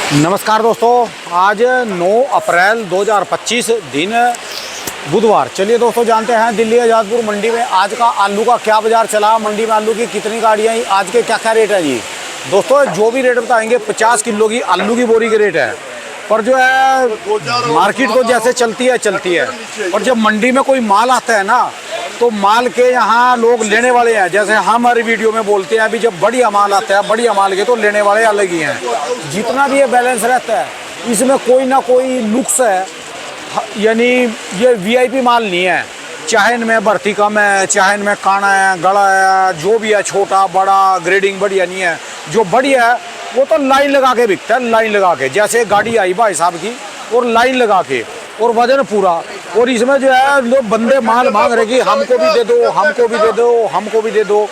नमस्कार दोस्तों, आज 9 अप्रैल 2025 दिन बुधवार। चलिए दोस्तों, जानते हैं दिल्ली आज़ादपुर मंडी में आज का आलू का क्या बाजार चला, मंडी में आलू की कितनी गाड़ियाँ आई, आज के क्या क्या रेट है जी। दोस्तों जो भी रेट बताएंगे 50 किलो की आलू की बोरी के रेट है, पर जो है मार्केट तो जैसे चलती है, और जब मंडी में कोई माल आता है ना तो माल के यहाँ लोग लेने वाले हैं। जैसे हमारी वीडियो में बोलते हैं अभी जब बढ़िया माल आता है, बढ़िया माल के तो लेने वाले अलग ही हैं। जितना भी ये बैलेंस रहता है इसमें कोई ना कोई नुक्स है, यानी ये वीआईपी माल नहीं है। चाहे इनमें भर्ती कम है, चाहे इनमें काना है, गड़ा है, जो भी है, छोटा बड़ा ग्रेडिंग बढ़िया नहीं है। जो बढ़िया है वो तो लाइन लगा के बिकता है, लाइन लगा के। जैसे गाड़ी आई भाई साहब की और लाइन लगा के और वजन पूरा, और इसमें जो है लोग बंदे माल मांग रहे कि हमको भी दे दो, हमको भी दे दो, हमको भी दे दो।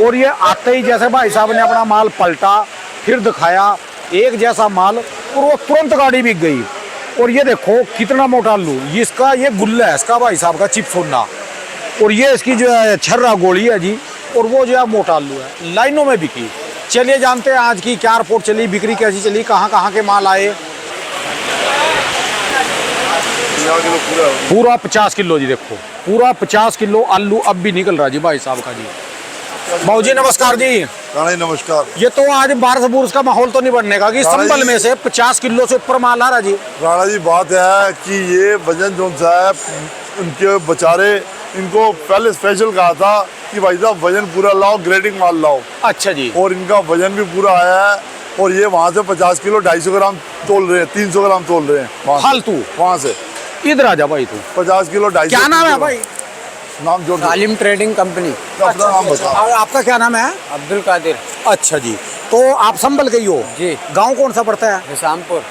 और ये आते ही जैसे भाई साहब ने अपना माल पलटा फिर दिखाया एक जैसा माल, और वो तुरंत गाड़ी बिक गई। और ये देखो कितना मोटा आलू, इसका ये गुल्ला है इसका भाई साहब का चिप्स होना, और ये इसकी जो है छर्रा गोली है जी, और वो जो है मोटा आलू है, लाइनों में बिकी। चलिए जानते हैं आज की क्या रिपोर्ट चली, बिक्री कैसी चली, कहाँ कहाँ के माल आए। पूरा 50 किलो जी, देखो पूरा 50 किलो आलू अब भी निकल रहा जी भाई साहब का जी। बाबू जी नमस्कार जी। राणा जी नमस्कार। ये तो आज बारिश बुरिश का माहौल तो नहीं बनने का कि संभल में से 50 किलो से ऊपर माल आ रहा जी। राणा जी बात है कि ये वजन जो सा है उनके बेचारे, इनको पहले स्पेशल कहा था कि भाई साहब वजन पूरा लाओ, ग्रेडिंग माल लाओ। अच्छा जी। और इनका वजन भी पूरा आया है, और ये वहाँ से 50 किलो 250 ग्राम तोल रहे हैं, 300 ग्राम तोल रहे हैं फालतू। वहाँ से इधर आ जा भाई तू। 50 किलो 250। क्या नाम है भाई? नाम जोड़। सालिम ट्रेडिंग कंपनी। अपना नाम बताओ। और आपका क्या नाम है? अब्दुल कादिर। अच्छा जी, तो आप संभल के ही हो जी। गांव कौन सा पड़ता है? निशामपुर।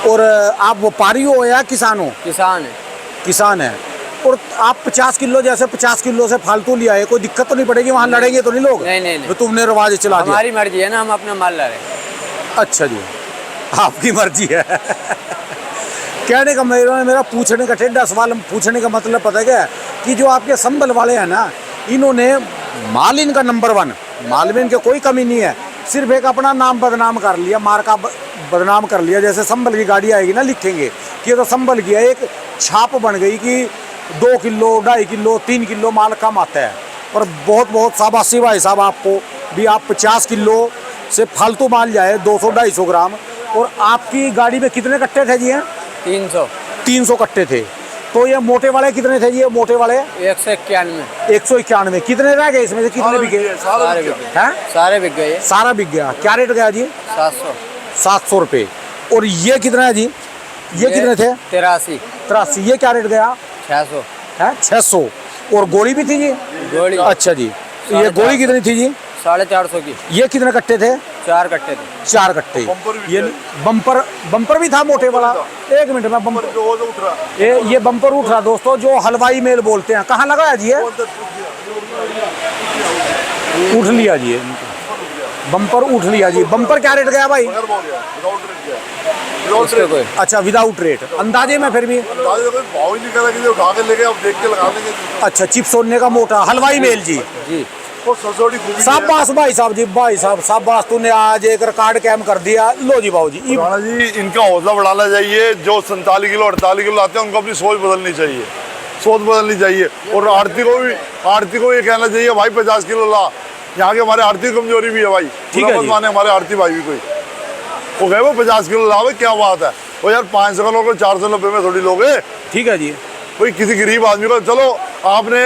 और आप व्यापारी हो या किसान हो? किसान है। किसान है। और आप 50 किलो जैसे 50 किलो से फालतू लिया है, कोई दिक्कत तो नहीं पड़ेगी? वहाँ लड़ेंगे तो नहीं लोग? नहीं। तो तुमने रवाज चला दिया। हमारी मर्जी है ना, हम अपना माल ला रहे हैं। अच्छा जी, आपकी मर्जी है। कहने का मेरा पूछने का टेढ़ा सवाल पूछने का मतलब पता है क्या है? कि जो आपके संभल वाले हैं ना, इन्होंने माल इनका नंबर 1, माल में इनके कोई कमी नहीं है, सिर्फ एक अपना नाम बदनाम कर लिया, मार्का बदनाम कर लिया। जैसे संभल की गाड़ी आएगी ना, लिखेंगे कि ये तो संभल की है, एक छाप बन गई कि 2 किलो 2.5 किलो 3 किलो माल कम आता है। और बहुत बहुत शाबाशी भाई साहब आपको भी, आप 50 किलो से फालतू माल जाए 200-250 ग्राम। और आपकी गाड़ी में कितने कट्टे थे जी? हैं 300 कट्टे थे। तो ये मोटे वाले कितने थे जी? ये मोटे वाले 191। 191। कितने रह गए इसमें से? कितने बिके? सारे बिक गए। हैं? सारे बिक गए। सारा बिक गया। क्या रेट गया जी? 700 रुपये। और ये कितना है जी? ये कितने थे? 83। ये क्या रेट गया? 600 है 600। और गोली भी थी जी? गोली। अच्छा जी, तो ये गोली कितनी थी जी? 450 की। ये कितने कट्टे थे? 4 कट्टे थे। 4 कट्टे। ये बम्पर भी था मोटे वाला। एक मिनट में बम्पर, ये बम्पर उठ रहा दोस्तों, जो हलवाई मेल बोलते हैं। कहाँ लगा है जी? ये उठ लिया जी, बम्पर उठ लिया जी। बम्पर क्या रेट गया भाई? अच्छा विदाउट रेट। अंदाजे में फिर भी भाव ही नहीं करा कि उठा के लेके अब देख के लगा लेंगे। अच्छा, चिप्स होने का मोटा हलवाई मेल जी। जी। शाबाश भाई साहब जी, भाई साहब शाबाश, तूने आज एक रिकॉर्ड कैम कर दिया। लो जी बाबू जी। राणा जी इनका हौसला बढ़ाना चाहिए। जो 47 किलो 48 किलो आते हैं उनको अपनी सोच बदलनी चाहिए, सोच बदलनी चाहिए। और आड़ती को ये कहना चाहिए भाई 50 किलो ला। यहाँ के हमारे आड़ती कमजोरी भी है भाई, ठीक है। माने हमारे आड़ती भाई भी कोई वो कहे वो 50 किलो ला, क्या बात है? वो यार 500 का लोग 490 में थोड़ी लोगे। ठीक है जी। कोई किसी गरीब आदमी को, चलो आपने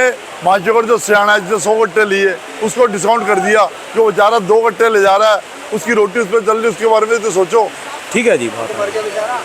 माचोकर जो सियाना है जिसने 100 गट्टे लिए उसको डिस्काउंट कर दिया, जो बेचारा 2 गट्टे ले जा रहा है उसकी रोटी उस पर चल रही, उसके बारे में तो सोचो। ठीक है जी,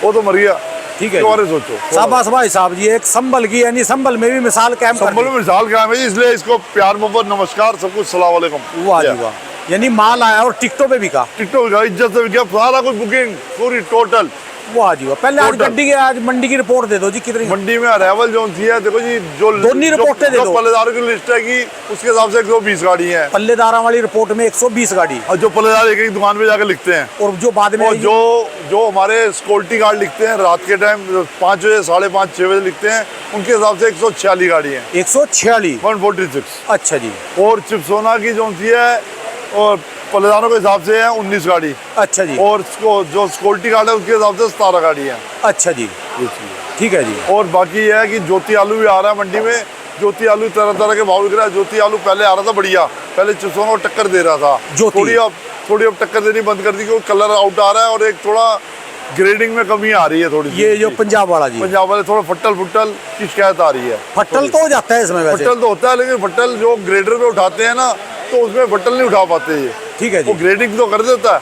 वो तो मर गया। ठीक है, उसके बारे में सोचो। शाबाश भाई साहब जी, एक संभल की, यानी संभल में भी मिसाल कायम कर दी। संभल में मिसाल कायम है जी, इसलिए इसको प्यार मोहब्बत नमस्कार सब कुछ सलाम वालेकुम। वाह जी वाह, यानी माल आया और टिकटों पे बिका। टिकटॉक का इज्जत से बिका, सारा कुछ बुकिंग पूरी टोटल। वाह जी वाह। पहले आज गड्डी के, आज मंडी की रिपोर्ट दे दो जी, कितनी मंडी में अराइवल जो थी है, देखो जी, जो दोनों रिपोर्टें दे दो। पल्लेदारों की लिस्ट है कि उसके हिसाब से 120 गाड़ी है पल्लेदारा वाली रिपोर्ट में 120 गाड़ी, और जो पल्लेदार एक एक दुकान पे जाकर लिखते हैं। और जो बाद में जो हमारे सिक्योरिटी गार्ड लिखते हैं रात के टाइम 5 बजे 5:30 6 बजे लिखते हैं, उनके हिसाब से 146 गाड़ी है। 146। 146। अच्छा जी। और चिप्सोना की जो सी है और पल्लेदारों के हिसाब से है 19 गाड़ी, अच्छा जी, और जो सिक्योरिटी गार्ड है उसके हिसाब से 17 गाड़ी है। अच्छा जी, ठीक है जी। और बाकी ये है कि ज्योति आलू भी आ रहा है मंडी में। ज्योति आलू तरह तरह के भाव बिक रहा है। ज्योति आलू पहले आ रहा था बढ़िया, पहले 600 को टक्कर दे रहा था, ज्योति। थोड़ी अब टक्कर देनी बंद कर दी क्योंकि कलर आउट आ रहा है और एक थोड़ा ग्रेडिंग में कमी आ रही है थोड़ी सी। ये जो पंजाब वाला जी, पंजाब वाले थोड़ा फट्टल फुट्टल की शिकायत आ रही है। फट्टल तो हो जाता है इसमें वैसे, फट्टल तो होता है, लेकिन फट्टल जो ग्रेडर पे उठाते हैं ना तो उसमें फट्टल नहीं उठा पाते ये। ठीक है वो जी। ग्रेडिंग तो कर देता है,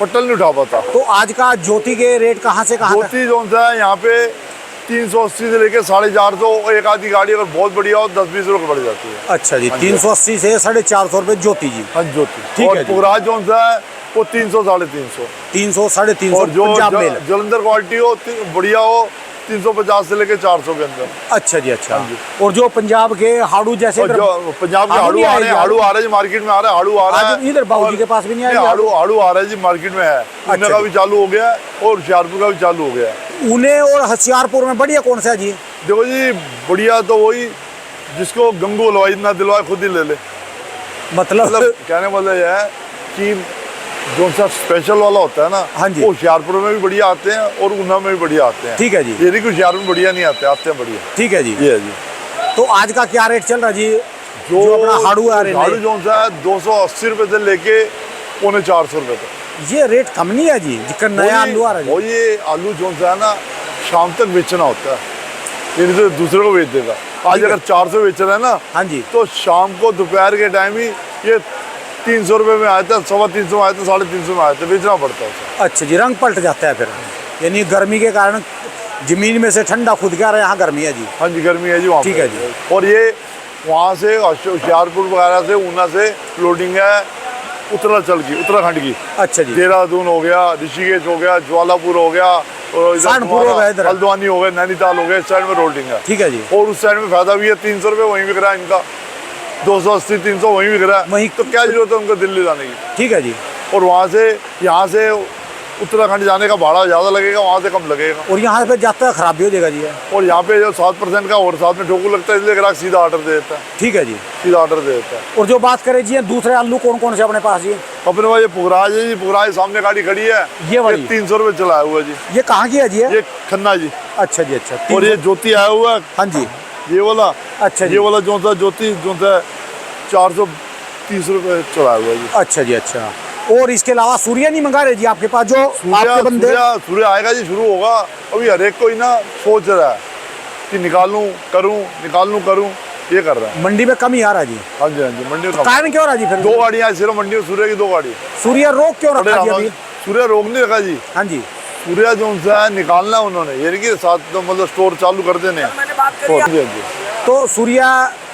फट्टल नहीं उठा पाता। तो आज का ज्योति के रेट कहाँ से कहाँ तक? ज्योति जो है यहाँ पे 380 से लेके 450, एक आधी गाड़ी अगर बहुत बढ़िया हो 10-20 रुपये बढ़ जाती है। अच्छा जी, 380 से 450 रुपये ज्योति जी, हाँ ज्योति। ठीक और है जी। पुगराज जो है वो 300 350। 300 350 और जो पंजाब मेल। जलंधर क्वालिटी हो बढ़िया हो 350 से लेके 400 के अंदर। अच्छा जी, अच्छा। और जो पंजाब के हाड़ू जैसे और जो पंजाब के हाड़ू आ रहे हैं, हाड़ू आ रहे हैं मार्केट में, आ रहा है हाड़ू आ रहा है। आज इधर बाबूजी के पास भी नहीं आया हाड़ू आ रहा है जी, मार्केट में है। पुणे का भी चालू हो गया है और होशियारपुर का भी चालू हो गया है। उने और होशियारपुर में बढ़िया कौन सा है जी? देखो जी, बढ़िया तो वही जिसको गंगू हलवाई ना दिलवाए खुद ही ले ले। मतलब कहने वाला यह है कि जो सा स्पेशल वाला होता है ना, हाँ जी, वो होशियारपुर में भी बढ़िया आते हैं और ऊना में भी बढ़िया आते हैं। ठीक है जी। ये नहीं कि होशियारपुर में बढ़िया नहीं आते, आते हैं बढ़िया। ठीक है जी। ये है जी। तो आज का क्या रेट चल रहा जी? जो अपना हाड़ू आ रहे हैं, हाड़ू जो है 280 रुपए से लेके 325 रुपए तक। ये रेट कम नहीं है जी, जिसका नया आलू आ रहा है वो जी। ये आलू जो है ना शाम तक बेचना होता है, ये नहीं तो दूसरे को बेच देगा। आज अगर 400 बेच रहे हैं ना, हाँ जी, तो शाम को दोपहर के टाइम ही ये 300 रुपये में आया था, 350 में आया था, 350 में आया था, बेचना पड़ता है उसे। अच्छा जी, रंग पलट जाता है फिर, यानी गर्मी के कारण जमीन में से ठंडा खुद के आ रहा है, यहाँ गर्मी है जी। हाँ जी, गर्मी है जी वहाँ। ठीक है जी। और ये वहाँ से होशियारपुर वगैरह से ऊना से लोडिंग है उत्तरांचल की, उत्तराखंड की। अच्छा जी। देहरादून हो गया, ऋषिकेश हो गया, ज्वालापुर हो गया, और इधर सहारनपुर हो गया, इधर हल्द्वानी हो गया, नैनीताल हो गया, इस साइड में रोल्डिंग है। ठीक है जी। और उस साइड में फायदा भी है, 300 रुपये वहीं बिक रहा है इनका, 280-300 वहीं बिक रहा है। वहीं तो क्या जरूरत है उनको दिल्ली जाने की? ठीक है जी। और वहाँ से यहाँ से उत्तराखंड जाने का भाड़ा ज़्यादा लगेगा, वहाँ से कम लगेगा। और यहाँ पे जाता खराब भी हो जाएगा जी। और यहाँ पे जो 7% का और साथ में ठोकू लगता है, इसलिए ग्राहक सीधा ऑर्डर दे देता है। ठीक है जी। सीधा ऑर्डर दे देता है। और जो बात करें जी दूसरे आलू कौन कौन से अपने पास जी? अपने पास ये पुगराज है जी, पुगराज सामने गाड़ी खड़ी है, ये वाली 300 रुपये चलाया हुआ जी। ये कहाँ की है जी? ये खन्ना जी। अच्छा जी, अच्छा। और ये ज्योति आया हुआ है, हाँ जी, ये वाला। अच्छा जी। ये वाला जो सा ज्योति जो सा 430 रुपये चलाया हुआ है जी। अच्छा जी, अच्छा। और इसके अलावा सूर्य नहीं मंगा रहे जी आपके पास? जो आपके बंदे सूर्य आएगा जी, शुरू होगा। अभी हर एक कोई ना सोच रहा है कि निकालूं करूं, ये कर रहा है। मंडी में कम ही आ रहा है जी। हाँ जी, हाँ जी, मंडी में कारण क्यों रहा जी फिर? 2 गाड़ियाँ सिर्फ मंडी में, सूर्य की 2 गाड़ी। सूर्य रोक क्यों रखा जी अभी? सूर्य रोक नहीं रखा जी। हाँ जी। सूर्य जो है निकालना उन्होंने, ये नहीं कि साथ तो मतलब स्टोर चालू कर देने। हाँ जी। तो सूर्य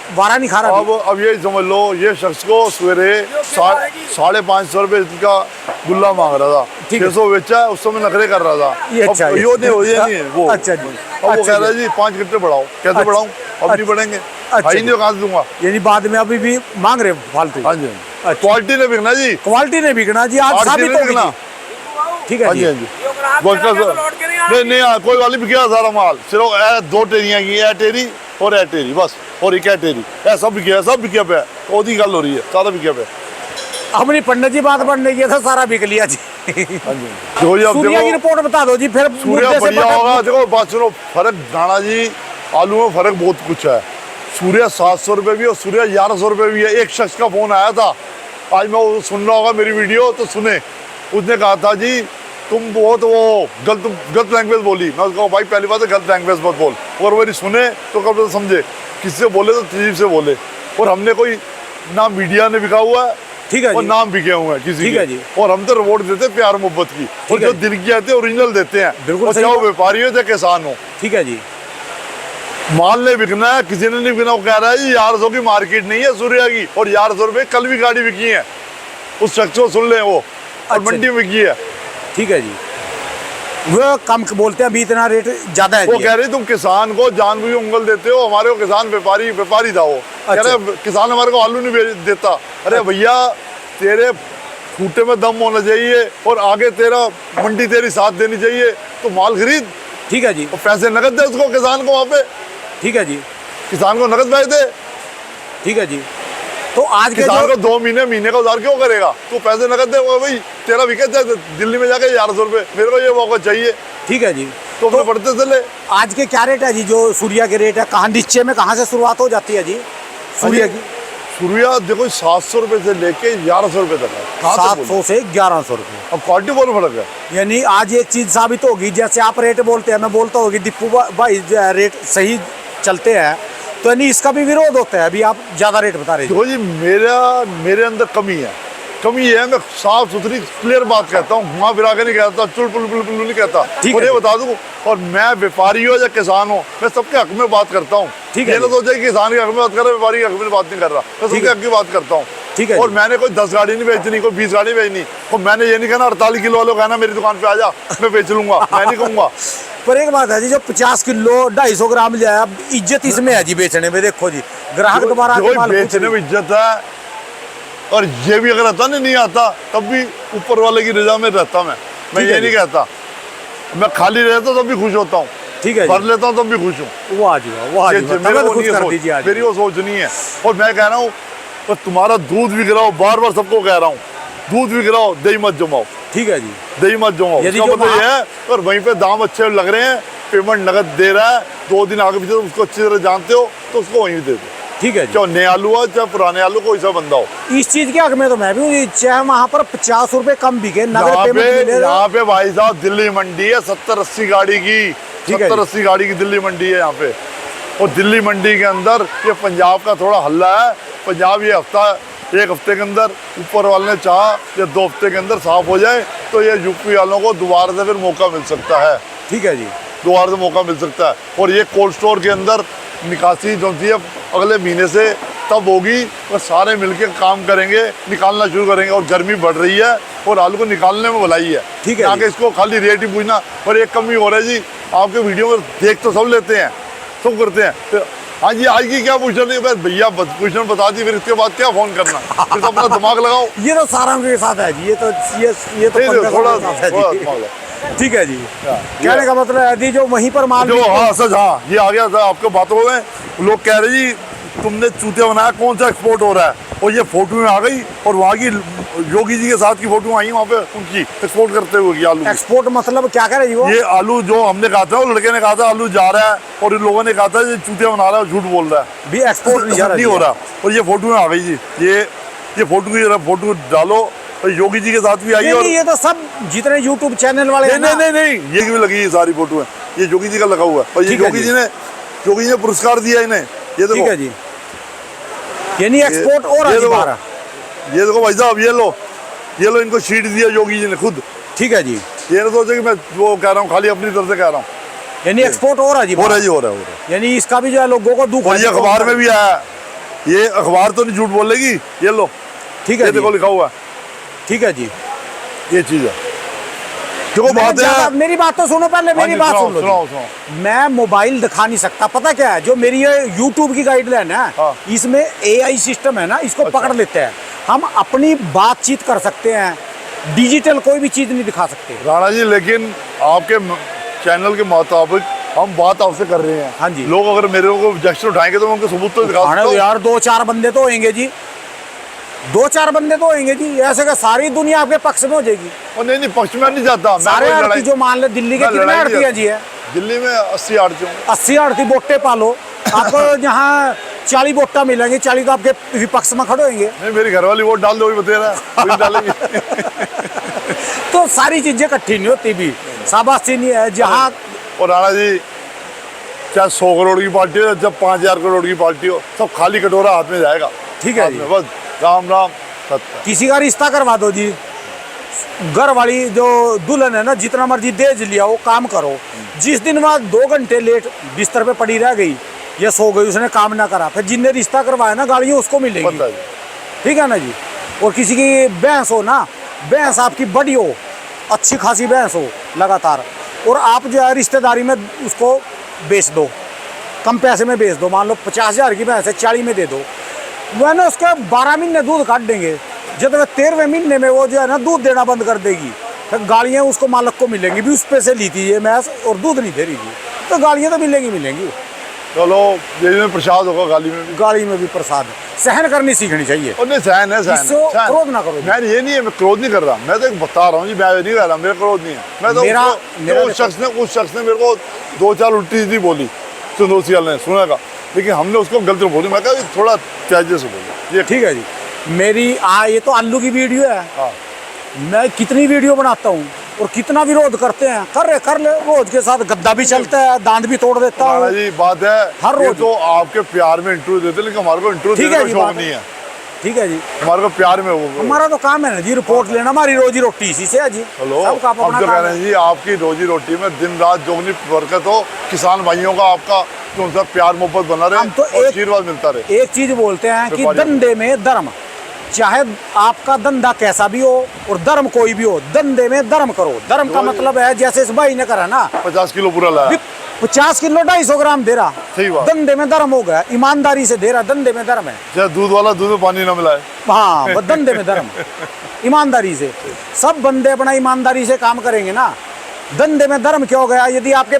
वारा नहीं खा रहा अभी? अब यही समझ लो, ये शख्स को सवेरे 550 रुपये का गुल्ला मांग रहा था, 600 बेचा है, उस समय नखरे कर रहा था। ये अच्छा है। ये नहीं वो। अच्छा जी। अब वो कह रहा है जी 5 घंटे बढ़ाओ। कैसे बढ़ाऊं? अब नहीं बढ़ेंगे, भाई नहीं कहाँ से दूंगा। यानी बाद में अभी भी मांग रहे फालतू? हाँ जी। क्वालिटी ने बिकना जी, क्वालिटी नहीं बिकना जी, आज साबित हो गई। ठीक है हाँ जी, हाँ जी। नहीं कोई वाली बिकेगा सारा माल, सिर्फ 2 टेरियां की, ए टेरी और ए टेरी बस, और एक ए टेरी, सब बिकिया, सब बिकिया पे। ओदी गल हो रही है, सारा बिकिया पे। अपनी पंडित जी बात बनने की था, सारा बिक लिया जी। हाँ जी। देखो जी, अब सूर्य की देखो रिपोर्ट बता दो जी फिर। सूर्य बढ़िया होगा। देखो बात सुनो, फर्क दाना जी, आलू में फर्क बहुत कुछ है। सूर्य 700 रुपये भी और सूर्य 1100 रुपये भी है। एक शख्स का फोन आया था, आज मैं वो सुन रहा होगा मेरी वीडियो तो सुने, उसने कहा था जी तुम बहुत वो गलत लैंग्वेज बोली। मैं उसको भाई पहली बात है गलत लैंग्वेज मत बोल, और मेरी सुने तो कब तो समझे, किससे बोले तो तजीब से बोले। और हमने कोई ना मीडिया ने बिका हुआ है, ठीक है और जी, नाम बिके हुए हैं किसी ठीक है के। जी। और हम तो रिवॉर्ड देते हैं प्यार मोहब्बत की, और है जो जी। दिल की आते हैं ओरिजिनल देते हैं। बिल्कुल और सही चाहे बात। व्यापारी हो चाहे किसान हो, ठीक है जी। माल ने बिकना है, किसी ने नहीं बिकना। वो कह रहा है जी 1100 की मार्केट नहीं है सूर्या की, और 1100 रुपये कल भी गाड़ी बिकी है, उस शख्स को सुन ले वो, और अच्छा। मंडी में बिकी है। ठीक है जी। वो कम बोलते हैं, अभी इतना रेट ज्यादा है वो जी। कह रही तुम किसान को जानबूझ के उंगल देते हो, हमारे को किसान व्यापारी था वो। कह अच्छा। रहे किसान हमारे को आलू नहीं बेच देता। अरे भैया, तेरे खूटे में दम होना चाहिए और आगे तेरा मंडी तेरी साथ देनी चाहिए, तो माल खरीद। ठीक है जी। और पैसे नकद दे उसको, किसान को वहाँ पे, ठीक है जी। किसान को नकद भेज दे। ठीक है जी। तो आज के किसान जो को 2 महीने का उधार क्यों करेगा? तू पैसे नकद दे भाई, तेरा विकेट जाए दिल्ली में जाके 1100 रुपये, मेरे को ये मौका चाहिए, ठीक है जी। तो अपने बढ़ते चले। आज के क्या रेट है जी? जो सूर्या के रेट है कहाँ नीचे में कहाँ से शुरुआत हो जाती है जी सूर्या की? सूर्या देखो 700 रुपये से लेके 1100 रुपये तक है। कहाँ से 700 से 1100 रुपये। अब क्वालिटी बहुत फर्क है। यानी आज एक चीज साबित होगी, जैसे आप रेट बोलते हैं, मैं बोलता हूँ कि दीपू भाई रेट सही चलते हैं, तो यानी इसका भी विरोध होता है। अभी आप ज्यादा रेट बता रहे हैं। देखो जी, मेरे अंदर कमी है, मैं साफ सुथरी क्लियर बात कहता हूँ, घुमा फिरा के नहीं कहता, चुल पुल पुल पुल नहीं कहता। ठीक और है ये जी। बता दूँ, और मैं व्यापारी हो या किसान हो, मैं सबके हक में बात करता हूँ। ठीक है ये ना जी। सोचे कि किसान के हक में बात कर रहा है, व्यापारी के हक में बात नहीं कर रहा, मैं सबके हक की बात करता हूँ। ठीक है और जी। मैंने कोई 10 गाड़ी नहीं बेचनी, कोई 20 गाड़ी बेचनी, और मैंने ये नहीं कहना 48 किलो वालों कहना मेरी दुकान पे आ जा, मैं बेच लूंगा, मैं नहीं कहूँगा। पर एक बात है जी, जो 50 किलो 250 ग्राम जाए, अब इज्जत इसमें है जी बेचने में। देखो जी, ग्राहक दोबारा आके माल पूछ बेचने रहे में इज्जत है, और ये भी अगर आता नहीं आता, तब भी ऊपर वाले की रजा में रहता मैं ठीक है ये नहीं जी। कहता, मैं खाली रहता तब भी खुश होता हूँ, ठीक है भर जी। लेता हूँ तब भी खुश हूँ। वाह जी वाह, वाह जी वाह, मेरे तबीयत को खुश नहीं है कर सोच, दीजिए आज। मेरी वो सोच नहीं है। और मैं कह रहा हूँ, तो तुम्हारा दूध भी गिराओ, बार बार सबको कह रहा हूँ, दूध भी गिराओ, दही मत जमाओ, ठीक है जी। दही मत जमाओ। यदि इसका जो मतलब ये है, और वहीं पे दाम अच्छे लग रहे हैं, पेमेंट नगद दे रहा है, 2 दिन आगे पीछे उसको अच्छी तरह जानते हो, तो उसको वहीं दे दो। ठीक है जी। चाहे नए आलू हो चाहे पुराने आलू, कोई सा बंदा हो। इस चीज के हक में तो मैं भी हूँ, चाहे वहाँ पर 50 रुपए कम बिके, नगद पेमेंट मिले। यहाँ पे भाई साहब दिल्ली मंडी है 70-80 गाड़ी की, ठीक है जी। 70-80 गाड़ी की दिल्ली मंडी है यहाँ पे। और दिल्ली मंडी के अंदर ये पंजाब का थोड़ा हल्ला है। पंजाब ये एक हफ्ते के अंदर ऊपर वाले ने चाहा या 2 हफ्ते के अंदर साफ हो जाए, तो ये यूपी वालों को दोबारा से फिर मौका मिल सकता है, ठीक है जी। दोबारा से मौका मिल सकता है। और ये कोल्ड स्टोर के अंदर निकासी जो थी अगले महीने से तब होगी, और सारे मिलके काम करेंगे, निकालना शुरू करेंगे। और गर्मी बढ़ रही है और आलू को निकालने में भलाई है, ठीक है आगे इसको खाली रेट ही पूछना। और एक कमी हो रहा है जी, आपके वीडियो में देख तो सब लेते हैं, सब करते हैं, तो हाँ जी आज की क्या पूछना नहीं, बस भैया क्वेश्चन बता दी, फिर इसके बाद क्या फोन करना, फिर तो अपना दिमाग लगाओ। ये तो सारा के साथ है जी, ये तो नहीं, पंकज थोड़ा के साथ है थोड़ा जी। दिमाग लगाओ। ठीक है जी। कहने का मतलब है जी, जो वहीं पर माल जो हाँ सच, हाँ ये आ गया था आपके बातों में, लोग कह रहे जी तुमने चूतिया बनाया, कौन सा एक्सपोर्ट हो रहा है, और ये फोटो में आ गई, और वहाँ की योगी जी के साथ की फोटो आई वहाँ पे उनकी एक्सपोर्ट करते हुए की आलू की। एक्सपोर्ट मतलब क्या करे जी वो? ये आलू जो हमने कहा था, वो लड़के ने कहा था आलू जा रहा है, और इन लोगों ने कहा था ये चूतिया बना रहा है, झूठ बोल रहा है, भी एक्सपोर्ट नहीं जा रहा नहीं हो रहा। और ये फोटो में आ गई जी, ये फोटो डालो, और योगी जी के साथ भी आई है। और ये तो सब जितने यूट्यूब चैनल वाले हैं ना, नहीं, ये भी लगी है सारी फोटो है, ये योगी जी का लगा हुआ है। और ये ठीक है योगी जी। जी ने पुरस्कार दिया इन्हें, ये देखो। ठीक है जी। यानी एक्सपोर्ट और ये आज देखो, बारह। ये देखो भाई साहब, ये लो इनको शीट दिया योगी जी ने खुद। ठीक है जी। ये ना सोचे कि मैं वो कह रहा हूँ, खाली अपनी तरफ से कह रहा हूँ, यानी एक्सपोर्ट और आज हो रहा है जी, हो रहा है। यानी इसका भी जो है लोगों को दुख और है। ये अखबार में भी आया, ये अखबार तो नहीं झूठ बोलेगी, ये लो, ठीक ये है देखो जी। लिखा हुआ है, ठीक है जी। ये चीज है। देखो बात है, मेरी बात तो सुनो पहले, मेरी बात सुन लो जी। सुनाओ। मैं मोबाइल दिखा नहीं सकता, पता क्या है, जो मेरी ये यूट्यूब की गाइडलाइन है, हाँ। इसमें AI सिस्टम है ना, इसको पकड़ लेते हैं। हम अपनी बातचीत कर सकते हैं, डिजिटल कोई भी चीज नहीं दिखा सकते। राणा जी, लेकिन आपके चैनल के मुताबिक हम बात आपसे कर रहे हैं। हाँ जी। लोग अगर मेरे को ऑब्जेक्शन उठाएंगे तो मैं उनको सबूत तो दिखा सकता खाने हूँ। तो यार 2-4 बंदे तो होंगे जी, 2-4 बंदे तो होंगे जी, ऐसे का सारी दुनिया आपके पक्ष में हो जाएगी। और नहीं, पक्ष में नहीं जाता मैं, सारे कोई आड़ती लड़ाई- जो मान ले दिल्ली के मैं कितने लड़ाई नहीं आड़ती है जाता। जी है? दिल्ली में 80 आड़ती हूँ। 80 आड़ती बोटे पालो, आपको यहाँ 40 बोटा मिलेंगे, 40 तो आपके विपक्ष में खड़े होंगे। नहीं, मेरी घरवाली वोट डाल दो, वही बता रहा है, वही डालेगी। तो सारी चीजें इकट्ठी नहीं होती भी, शाबाशी नहीं है जहाँ। और राणा जी, चाहे 100 करोड़ की पार्टी हो, जब 5000 करोड़ की पार्टी हो, सब खाली कटोरा हाथ में जाएगा। ठीक है हाथ जी। में बस राम राम सत्य। किसी का रिश्ता करवा दो जी, घर वाली जो दुल्हन है ना, जितना मर्जी दहेज लिया वो काम करो, जिस दिन वह 2 घंटे लेट बिस्तर पे पड़ी रह गई या सो गई, उसने काम ना करा, फिर जिनने रिश्ता करवाया ना, गाड़ियाँ उसको मिलेंगी। पता है। ठीक है ना जी। और किसी की भैंस हो ना, भैंस आपकी बड़ी हो, अच्छी खासी भैंस हो लगातार, और आप जो है रिश्तेदारी में उसको बेच दो, कम पैसे में बेच दो, मान लो 50,000 की भैंस है, 40 में दे दो, वह ना उसके 12 महीने दूध काट देंगे, जब वह 13वें महीने में वो जो है ना दूध देना बंद कर देगी, फिर गाड़ियाँ उसको मालक को मिलेंगी भी, उस पैसे ली थी ये भैंस और दूध नहीं दे रही थी, तो गाड़ियाँ तो मिलेंगी। चलो ये में प्रसाद होगा गाली में भी। गाड़ी में भी प्रसाद है। सहन करनी सीखनी चाहिए। और नहीं सहन है सहन इसको क्रोध ना करो। मैं ये नहीं है, मैं क्रोध नहीं कर रहा, मैं तो एक बता रहा हूँ जी, मैं नहीं कह रहा, मेरा क्रोध नहीं है। मैं तो उस शख्स ने मेरे को 2-4 उल्टी सी बोली चंदोसियाल ने सुना का, लेकिन हमने उसको गलत बोली, मैं कहा थोड़ा त्याज्य से बोली। ये ठीक है जी। मेरी ये तो आलू की वीडियो है। हाँ। मैं कितनी वीडियो बनाता हूँ और कितना विरोध करते हैं, कर ले रोज के साथ गद्दा भी चलता है, दांत भी तोड़ देता राणा हूँ जी बात है, हर ये रोज। तो आपके प्यार में इंटरव्यू देते, लेकिन हमारे को इंटरव्यू ठीक देने है का जी, शौक बात नहीं है। ठीक है जी। हमारे को प्यार में वो हमारा तो काम है ना जी रिपोर्ट लेना, हमारी रोजी रोटी इसी से है जी। हेलो, सबका हम अपना तो कह काम रहे है। हैं जी आपकी रोजी रोटी में दिन रात जोगनी बरकत हो, किसान भाइयों का आपका जो उनका प्यार मोहब्बत बना रहे हम तो और आशीर्वाद मिलता रहे। एक चीज बोलते हैं कि व्यापारियों को। धंधे में धर्म, चाहे आपका धंधा कैसा भी हो और धर्म कोई भी हो, धंधे में धर्म करो। धर्म का मतलब है जैसे इस भाई ने करा ना, 50 किलो पूरा लाया। 50 किलो 250 ग्राम दे रहा, सही बात। धंधे में धर्म हो गया, ईमानदारी से दे रहा, धंधे में धर्म है। चाहे दूध वाला दूध में पानी ना मिलाए। हाँ, वो धंधे में धर्म, ईमानदारी से। सब बंदे अपना ईमानदारी से काम करेंगे ना। धंधे में धर्म क्या हो गया? यदि आपके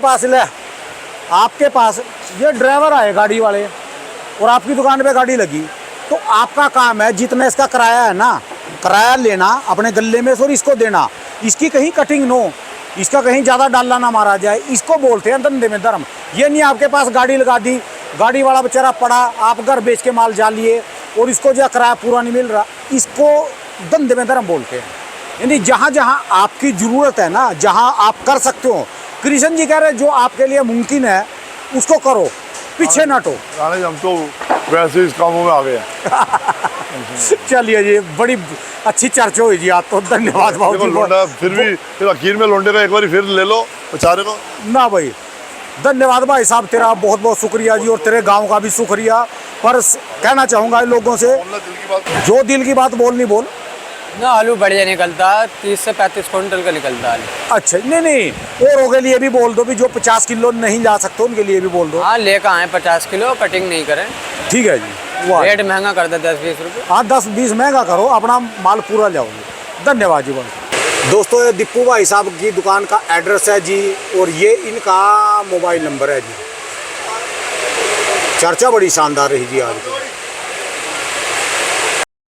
पास ये ड्राइवर आए गाड़ी वाले और आपकी दुकान पे गाड़ी लगी, तो आपका काम है जितना इसका किराया है ना, किराया लेना अपने गले में से और इसको देना। इसकी कहीं कटिंग नो, इसका कहीं ज़्यादा डाला ना मारा जाए, इसको बोलते हैं धंधे में धर्म। ये नहीं आपके पास गाड़ी लगा दी, गाड़ी वाला बेचारा पड़ा, आप घर बेच के माल जा लिए और इसको जो किराया पूरा नहीं मिल रहा, इसको धंधे में धर्म बोलते हैं। यानी जहाँ जहाँ आपकी ज़रूरत है ना, जहाँ आप कर सकते हो, कृष्ण जी कह रहे हैं जो आपके लिए मुमकिन है उसको करो, पीछे न हटो। राणा जी हम तो वैसे इस कामों में आ गए हैं। चलिए जी, बड़ी अच्छी चर्चा हुई जी, आप तो धन्यवाद भाव देखो जी। लोंडा फिर आखिर में लोंडे का एक बार फिर ले लो बेचारे को। ना भाई, धन्यवाद भाई साहब, तेरा बहुत बहुत शुक्रिया जी, और तेरे गांव का भी शुक्रिया। पर कहना चाहूँगा इन लोगों से, बोलना दिल की बात। जो दिल की बात बोलनी बोल। ना आलू बढ़िया निकलता है, 30 से 35 क्विंटल का निकलता है आलू। अच्छा, नहीं औरों के लिए भी बोल दो भी, जो 50 किलो नहीं ला सकते उनके लिए भी बोल दो। हाँ लेकर आए 50 किलो, कटिंग नहीं करें, ठीक है जी, वाह। रेट महंगा कर दे 10-20 रुपये। हाँ 10-20 महंगा करो, अपना माल पूरा जाओगे। धन्यवाद जी भाई। दोस्तों ये दीपू भाई साहब की दुकान का एड्रेस है जी, और ये इनका मोबाइल नंबर है जी। चर्चा बड़ी शानदार रही जी आज की।